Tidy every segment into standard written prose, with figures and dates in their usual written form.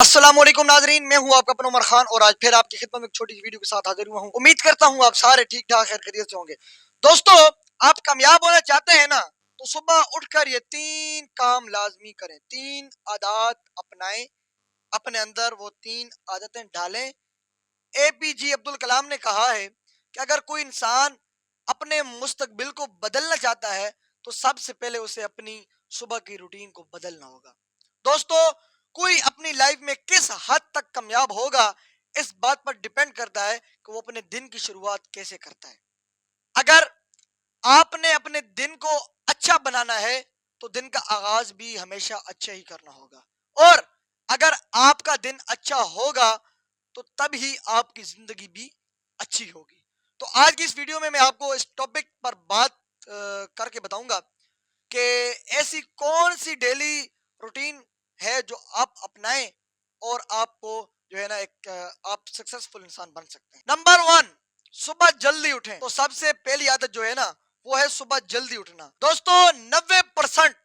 अस्सलाम वालेकुम नाजरीन, मैं हूं आपका अपना उमर खान और आज फिर आपकी खिदमत में एक छोटी सी वीडियो के साथ हाजिर हुआ हूं। उम्मीद करता हूं आप सारे ठीक ठाक खैर खैरियत से होंगे। दोस्तों, आप कामयाब होना चाहते हैं ना, तो सुबह उठकर ये 3 काम लाजमी करें, 3 आदत अपनाएं, अपने अंदर वो 3 आदतें डालें। एपीजे अब्दुल कलाम ने कहा है कि अगर कोई इंसान अपने मुस्तकबिल को बदलना चाहता है तो सबसे पहले उसे अपनी सुबह की रूटीन को बदलना होगा। दोस्तों, कोई अपनी लाइफ में किस हद तक कामयाब होगा इस बात पर डिपेंड करता है कि वो अपने दिन की शुरुआत कैसे करता है। अगर आपने अपने दिन को अच्छा बनाना है तो दिन का आगाज भी हमेशा अच्छा ही करना होगा, और अगर आपका दिन अच्छा होगा तो तब ही आपकी जिंदगी भी अच्छी होगी। तो आज की इस वीडियो में मैं आपको इस टॉपिक पर बात करके बताऊंगा कि ऐसी कौन सी डेली रूटीन है जो आप अपनाएं और आपको जो है ना एक आप सक्सेसफुल इंसान बन सकते हैं। नंबर 1, सुबह जल्दी उठें। तो सबसे पहली आदत जो है ना वो है सुबह जल्दी उठना। दोस्तों, 90%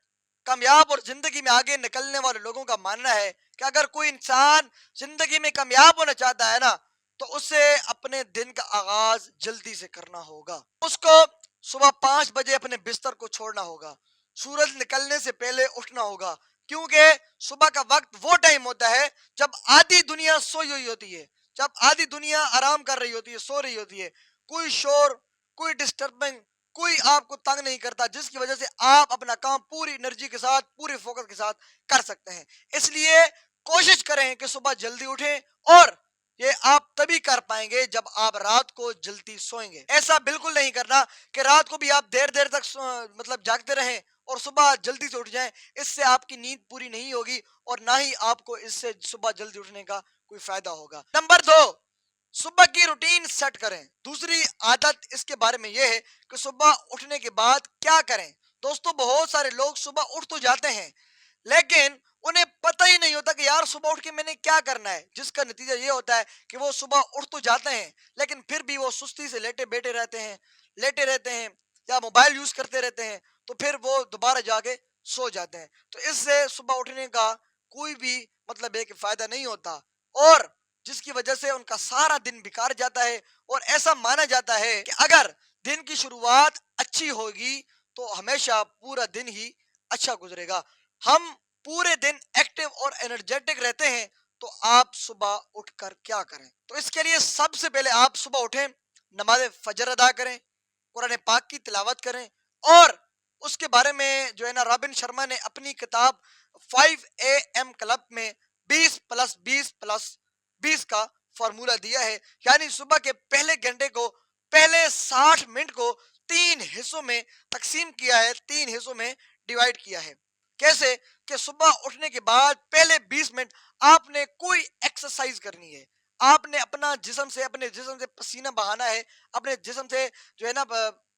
कामयाब और जिंदगी में आगे निकलने वाले लोगों का मानना है कि अगर कोई इंसान जिंदगी में कामयाब होना चाहता है ना तो उसे अपने दिन का आगाज जल्दी से करना होगा। उसको सुबह 5 बजे अपने बिस्तर को छोड़ना होगा, सूरज निकलने से पहले उठना होगा, क्योंकि सुबह का वक्त वो टाइम होता है जब आधी दुनिया सोई हुई होती है, जब आधी दुनिया आराम कर रही होती है, सो रही होती है। कोई शोर, कोई डिस्टर्बिंग, कोई आपको तंग नहीं करता, जिसकी वजह से आप अपना काम पूरी एनर्जी के साथ, पूरे फोकस के साथ कर सकते हैं। इसलिए कोशिश करें कि सुबह जल्दी उठें, और ये आप तभी कर पाएंगे जब आप रात को जल्दी सोएंगे। ऐसा बिल्कुल नहीं करना कि रात को भी आप देर देर तक मतलब जागते रहें और सुबह जल्दी से उठ जाएं। इससे आपकी नींद पूरी नहीं होगी और ना ही आपको इससे सुबह जल्दी उठने का कोई फायदा होगा। नंबर 2, सुबह की रूटीन सेट करें। दूसरी आदत इसके बारे में यह है कि सुबह उठने के बाद क्या करें। दोस्तों, बहुत सारे लोग सुबह उठ तो जाते हैं लेकिन उन्हें पता ही नहीं होता कि यार सुबह उठ के मैंने क्या करना है, जिसका नतीजा ये होता है कि वो सुबह उठ तो जाते हैं लेकिन फिर भी वो सुस्ती से लेटे रहते हैं या मोबाइल यूज करते रहते हैं, तो फिर वो दोबारा जाके सो जाते हैं। तो इससे सुबह उठने का कोई भी मतलब है कि फायदा नहीं होता, और जिसकी वजह से उनका सारा दिन बेकार जाता है। और ऐसा माना जाता है कि अगर दिन की शुरुआत अच्छी होगी तो हमेशा पूरा दिन ही अच्छा गुजरेगा। हम पूरे दिन एक्टिव और एनर्जेटिक रहते हैं, तो आप सुबह उठकर क्या करें। तो इसके लिए सबसे पहले आप सुबह उठें, नमाज फजर अदा करें, कुरान पाक की तिलावत करें, और उसके बारे में जो है ना रॉबिन शर्मा ने अपनी किताब 5 AM क्लब में 20+20+20 का फॉर्मूला दिया है। यानी सुबह के पहले घंटे को, पहले 60 मिनट को 3 हिस्सों में तकसीम किया है, 3 हिस्सों में डिवाइड किया है। कैसे कि सुबह उठने के बाद पहले 20 मिनट आपने कोई एक्सरसाइज करनी है, आपने अपने जिस्म से पसीना बहाना है, अपने जिस्म से जो है ना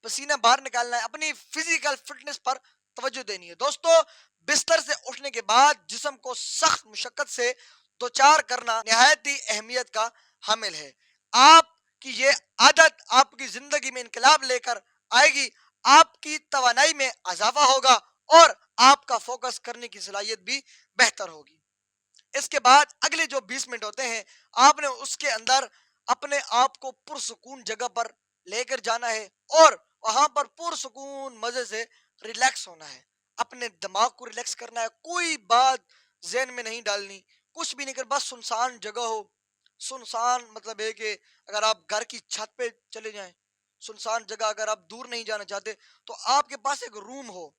पसीना बाहर निकालना है, अपनी फिजिकल फिटनेस पर तवज्जो देनी है। दोस्तों, बिस्तर से उठने के बाद जिस्म को सख्त मुशक्कत से दो चार करना निहायत ही अहमियत का हामिल है। आपकी ये आदत आपकी जिंदगी में इनकलाब लेकर आएगी, आपकी तवानाई में इजाफा होगा और आपका फोकस करने की सलाहियत भी बेहतर होगी। इसके बाद अगले जो 20 मिनट होते हैं, आपने उसके अंदर अपने आप को पुरसुकून जगह पर लेकर जाना है और वहां पर पुरसुकून मजे से रिलैक्स होना है, अपने दिमाग को रिलैक्स करना है। कोई बात जहन में नहीं डालनी, कुछ भी नहीं कर, बस सुनसान जगह हो। सुनसान मतलब है कि अगर आप घर की छत पे चले जाएं, सुनसान जगह, अगर आप दूर नहीं जाना चाहते तो आपके पास एक रूम हो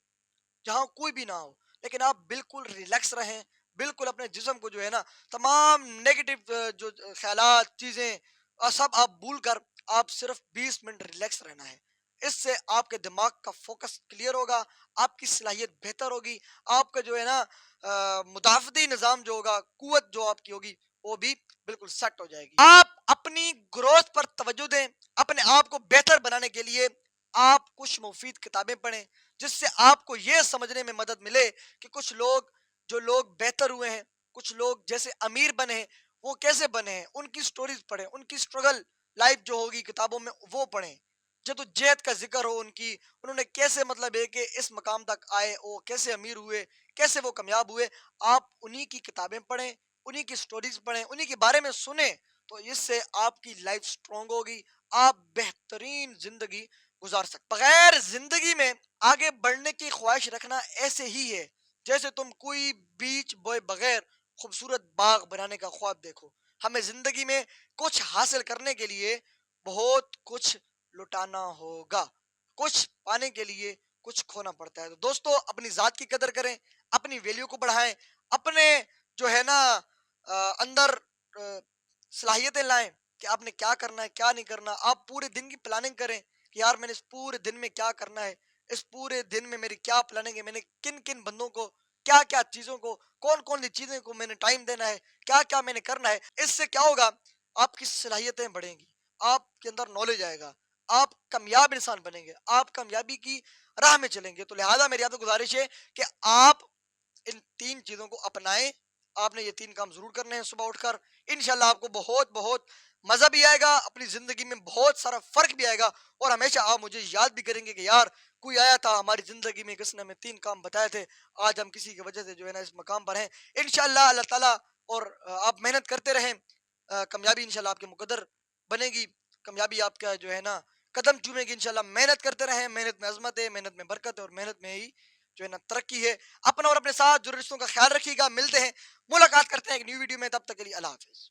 जहां कोई भी ना हो, लेकिन आप बिल्कुल रिलैक्स रहें, बिल्कुल अपने जिस्म को जो है ना तमाम नेगेटिव जो ख्यालात चीजें सब आप भूल कर आप सिर्फ 20 मिनट रिलैक्स रहना है। इससे आपके दिमाग का फोकस क्लियर होगा, आपकी सलाहियत बेहतर होगी, आपका जो है ना मुदाफती निज़ाम जो होगा, कुव्वत जो आपकी होगी वो भी बिल्कुल सेट हो जाएगी। आप अपनी ग्रोथ पर तवज्जो दें, अपने आप को बेहतर बनाने के लिए आप कुछ मुफीद किताबें पढ़ें, जिससे आपको यह समझने में मदद मिले कि कुछ लोग, जो लोग बेहतर हुए हैं, कुछ लोग जैसे अमीर बने हैं, वो कैसे बने हैं, उनकी स्टोरीज पढ़ें, उनकी स्ट्रगल लाइफ जो होगी किताबों में वो पढ़ें, जद्दोजहद का जिक्र हो उनकी, उन्होंने कैसे मतलब है कि इस मकाम तक आए, वो कैसे अमीर हुए, कैसे वो कामयाब हुए। आप उन्हीं की किताबें पढ़ें, انہی کی سٹوریز پڑھیں, انہی کے بارے میں سنیں, تو اس سے آپ کی لائف سٹرونگ ہوگی, آپ بہترین زندگی گزار سکتے. بغیر زندگی میں آگے بڑھنے کی خواہش رکھنا ایسے ہی ہے جیسے تم کوئی بیچ بوئے بغیر خوبصورت باغ بنانے کا خواب دیکھو. ہمیں زندگی میں کچھ حاصل کرنے کے لیے بہت کچھ لٹانا ہوگا, کچھ پانے کے لیے کچھ کھونا پڑتا ہے. تو دوستو اپنی ذات کی قدر کریں, اپنی ویلیو کو بڑھائیں, اپنے جو ہے نا اندر صلاحیتیں لائیں کہ آپ نے کیا کرنا ہے کیا نہیں کرنا. آپ پورے دن کی پلاننگ کریں کہ یار میں نے اس پورے دن میں کیا کرنا ہے, اس پورے دن میں میری کیا پلاننگ ہے, میں نے کن کن بندوں کو کیا کیا چیزوں کو کون کون سی چیزیں کو میں نے ٹائم دینا ہے, کیا کیا میں نے کرنا ہے. اس سے کیا ہوگا, آپ کی صلاحیتیں بڑھیں گی, آپ کے اندر نالج آئے گا, آپ کامیاب انسان بنیں گے, آپ کامیابی کی راہ میں چلیں گے. تو لہذا میری آپ سے گزارش ہے کہ آپ ان 3 چیزوں کو اپنائیں. آپ نے یہ 3 کام ضرور کرنے ہیں صبح اٹھ کر. انشاءاللہ آپ کو بہت بہت مزہ بھی آئے گا, اپنی زندگی میں بہت سارا فرق بھی آئے گا, اور ہمیشہ آپ مجھے یاد بھی کریں گے کہ یار کوئی آیا تھا ہماری زندگی میں, کس نے ہمیں 3 کام بتائے تھے, آج ہم کسی کی وجہ سے جو ہے نا اس مقام پر ہیں. انشاءاللہ اللہ تعالیٰ, اور آپ محنت کرتے رہیں, کامیابی انشاءاللہ آپ کے مقدر بنے گی, کامیابی آپ کا جو ہے نا قدم چومے گی. انشاءاللہ محنت کرتے رہیں, محنت میں عظمت ہے, محنت میں برکت ہے, اور محنت میں ہی جو ہے نا ترقی ہے. اپنا اور اپنے ساتھ جو رشتوں کا خیال رکھیے گا. ملتے ہیں, ملاقات کرتے ہیں ایک نیو ویڈیو میں, تب تک کے لیے اللہ حافظ.